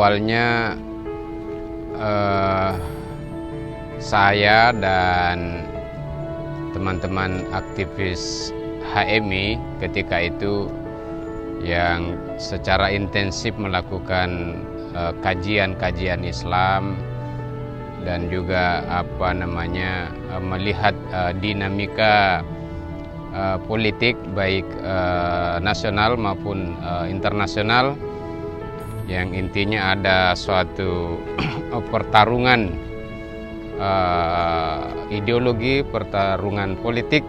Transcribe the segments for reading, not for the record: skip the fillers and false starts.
awalnya saya dan teman-teman aktivis HMI ketika itu yang secara intensif melakukan kajian-kajian Islam dan juga melihat dinamika politik baik nasional maupun internasional, yang intinya ada suatu pertarungan ideologi, pertarungan politik.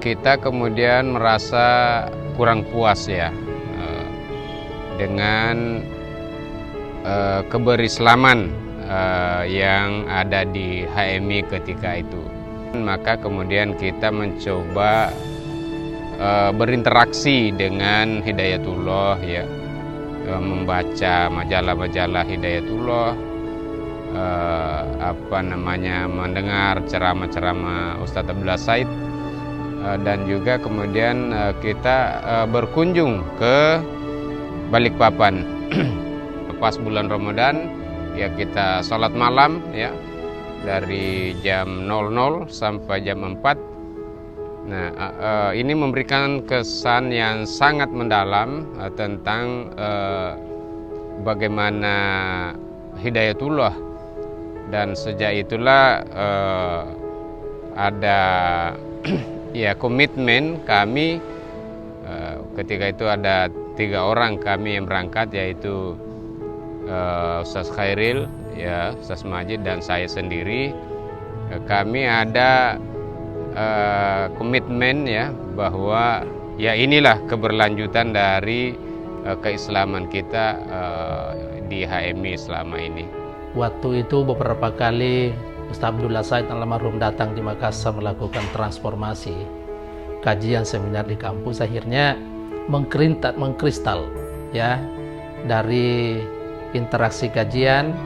Kita kemudian merasa kurang puas ya dengan keberislaman yang ada di HMI ketika itu. Maka kemudian kita mencoba berinteraksi dengan Hidayatullah ya, membaca majalah-majalah Hidayatullah, mendengar ceramah-ceramah Ustadz Abdullah Said, dan juga kemudian kita berkunjung ke Balikpapan pas bulan Ramadan ya, kita sholat malam ya dari jam 00 sampai jam 4. Nah, ini memberikan kesan yang sangat mendalam tentang bagaimana Hidayatullah, dan sejak itulah ada ya komitmen kami. Ketika itu ada 3 orang kami yang berangkat, yaitu Ustaz Khairil, ya, Ustaz Majid dan saya sendiri. Kami ada komitmen ya bahwa ya inilah keberlanjutan dari keislaman kita di HMI selama ini. Waktu itu beberapa kali Ustaz Abdullah Said almarhum datang di Makassar melakukan transformasi, kajian seminar di kampus. Akhirnya mengkristal ya, dari interaksi kajian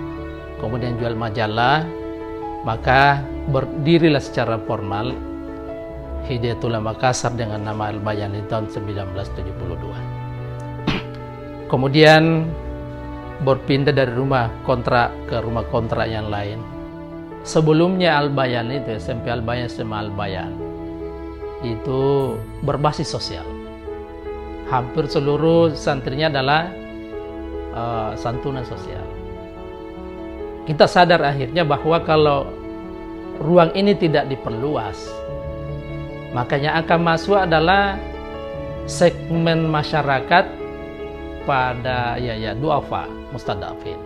kemudian jual majalah, maka berdirilah secara formal Hidayatullah Makassar dengan nama Al-Bayan di tahun 1972. Kemudian berpindah dari rumah kontrak ke rumah kontrak yang lain. Sebelumnya Al-Bayan itu SMP Al-Bayan sama Al-Bayan itu berbasis sosial. Hampir seluruh santrinya adalah santunan sosial. Kita sadar akhirnya bahwa kalau ruang ini tidak diperluas, makanya akan masuk adalah segmen masyarakat pada duafa, mustadafin.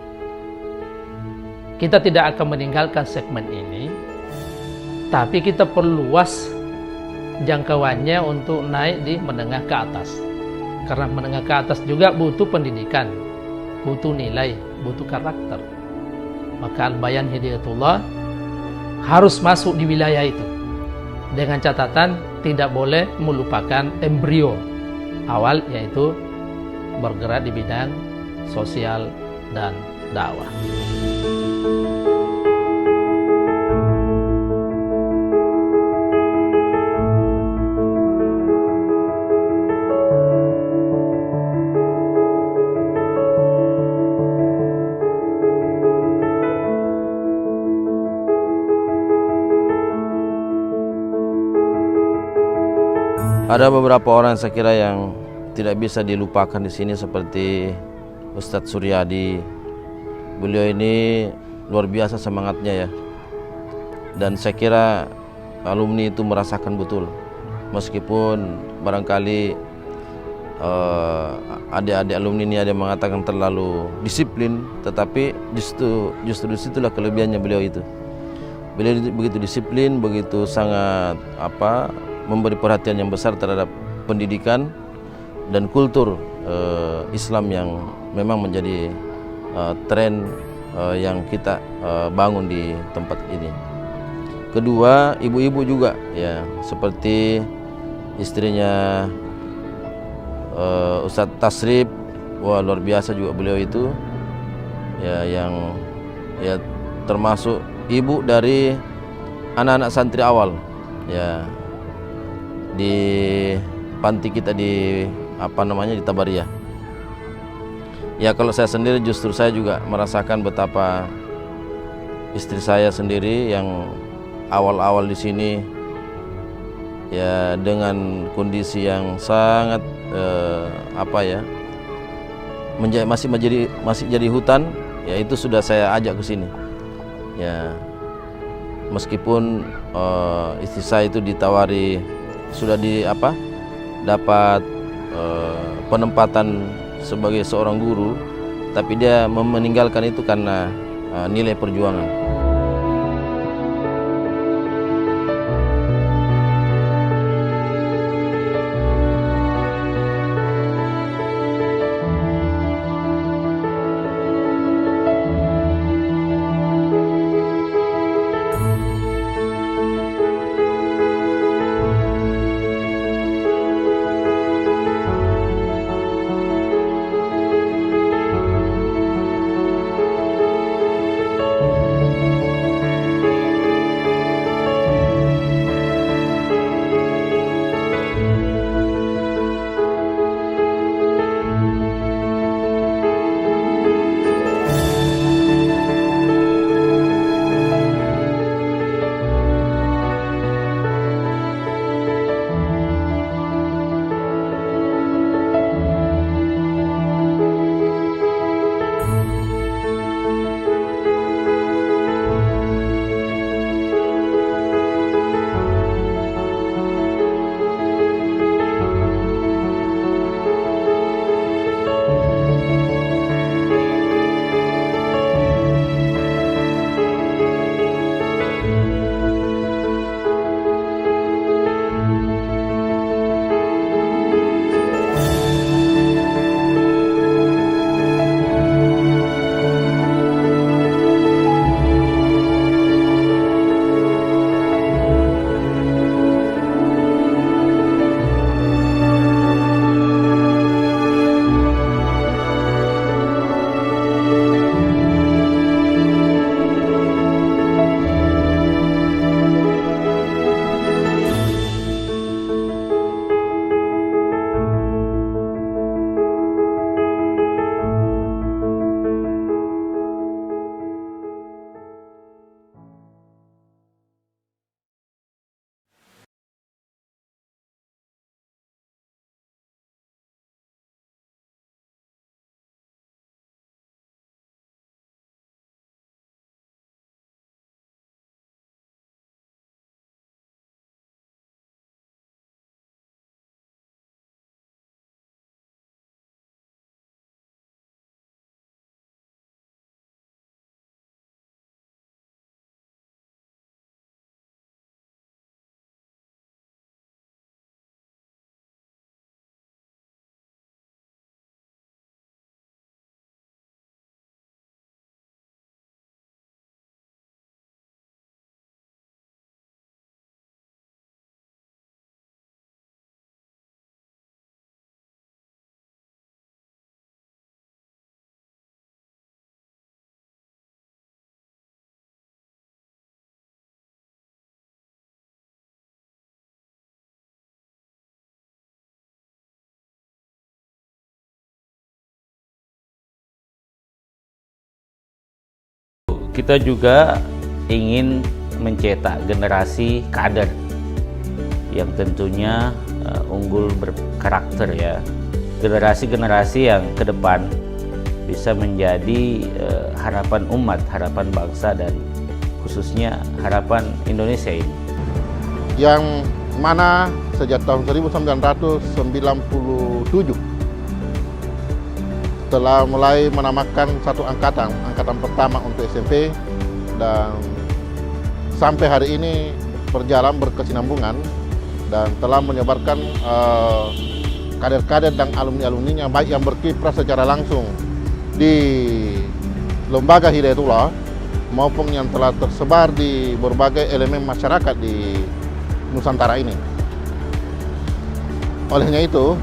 Kita tidak akan meninggalkan segmen ini, tapi kita perluas jangkauannya untuk naik di menengah ke atas. Karena menengah ke atas juga butuh pendidikan, butuh nilai, butuh karakter. Maka Al-Bayan Hidayatullah harus masuk di wilayah itu, dengan catatan tidak boleh melupakan embrio awal, yaitu bergerak di bidang sosial dan dakwah. Ada beberapa orang saya kira yang tidak bisa dilupakan di sini, seperti Ustadz Suryadi. Beliau ini luar biasa semangatnya ya. Dan saya kira alumni itu merasakan betul. Meskipun barangkali adik-adik alumni ini ada yang mengatakan terlalu disiplin, tetapi justru disitulah kelebihannya beliau itu. Beliau begitu disiplin, begitu sangat memberi perhatian yang besar terhadap pendidikan dan kultur Islam yang memang menjadi tren yang kita bangun di tempat ini. Kedua, ibu-ibu juga ya, seperti istrinya Ustadz Tasrib, wah luar biasa juga beliau itu ya, yang ya termasuk ibu dari anak-anak santri awal ya di panti kita di di Tabariyah. Ya kalau saya sendiri justru saya juga merasakan betapa istri saya sendiri yang awal-awal di sini ya dengan kondisi yang sangat masih jadi hutan, ya itu sudah saya ajak ke sini. Ya meskipun istri saya itu ditawari sudah dapat penempatan sebagai seorang guru, tapi dia meninggalkan itu karena nilai perjuangan. Kita juga ingin mencetak generasi kader yang tentunya unggul berkarakter ya. Generasi-generasi yang ke depan bisa menjadi harapan umat, harapan bangsa dan khususnya harapan Indonesia ini. Yang mana sejak tahun 1997 telah mulai menamakan satu angkatan pertama untuk SMP, dan sampai hari ini berjalan berkesinambungan dan telah menyebarkan kader-kader dan alumni-alumninya baik yang berkiprah secara langsung di lembaga Hidayatullah maupun yang telah tersebar di berbagai elemen masyarakat di Nusantara ini. Olehnya itu,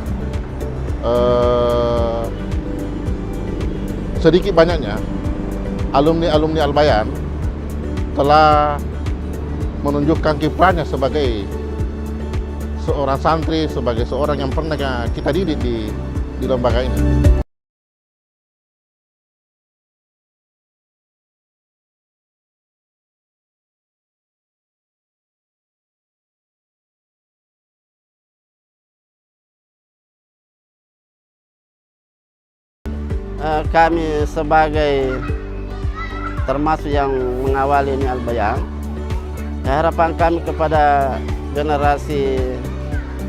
sedikit banyaknya alumni-alumni Al-Bayan telah menunjukkan kiprahnya sebagai seorang santri, sebagai seorang yang pernah kita didik di lembaga ini. kami sebagai termasuk yang mengawali ini Al-Bayan, harapan kami kepada generasi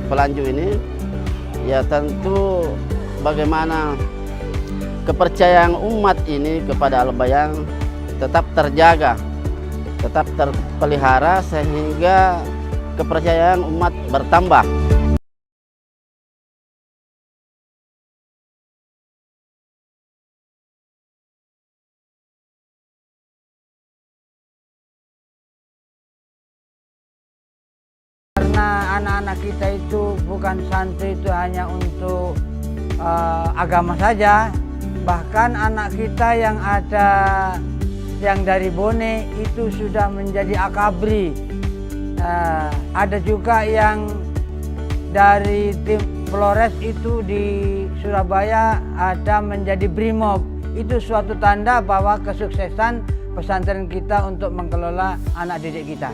pelanjut ini ya tentu bagaimana kepercayaan umat ini kepada Al-Bayan tetap terjaga, tetap terpelihara sehingga kepercayaan umat bertambah. Karena anak-anak kita itu bukan santri itu hanya untuk agama saja, bahkan anak kita yang ada yang dari Bone itu sudah menjadi akabri, ada juga yang dari tim Flores itu di Surabaya ada menjadi Brimob. Itu suatu tanda bahwa kesuksesan pesantren kita untuk mengelola anak didik kita.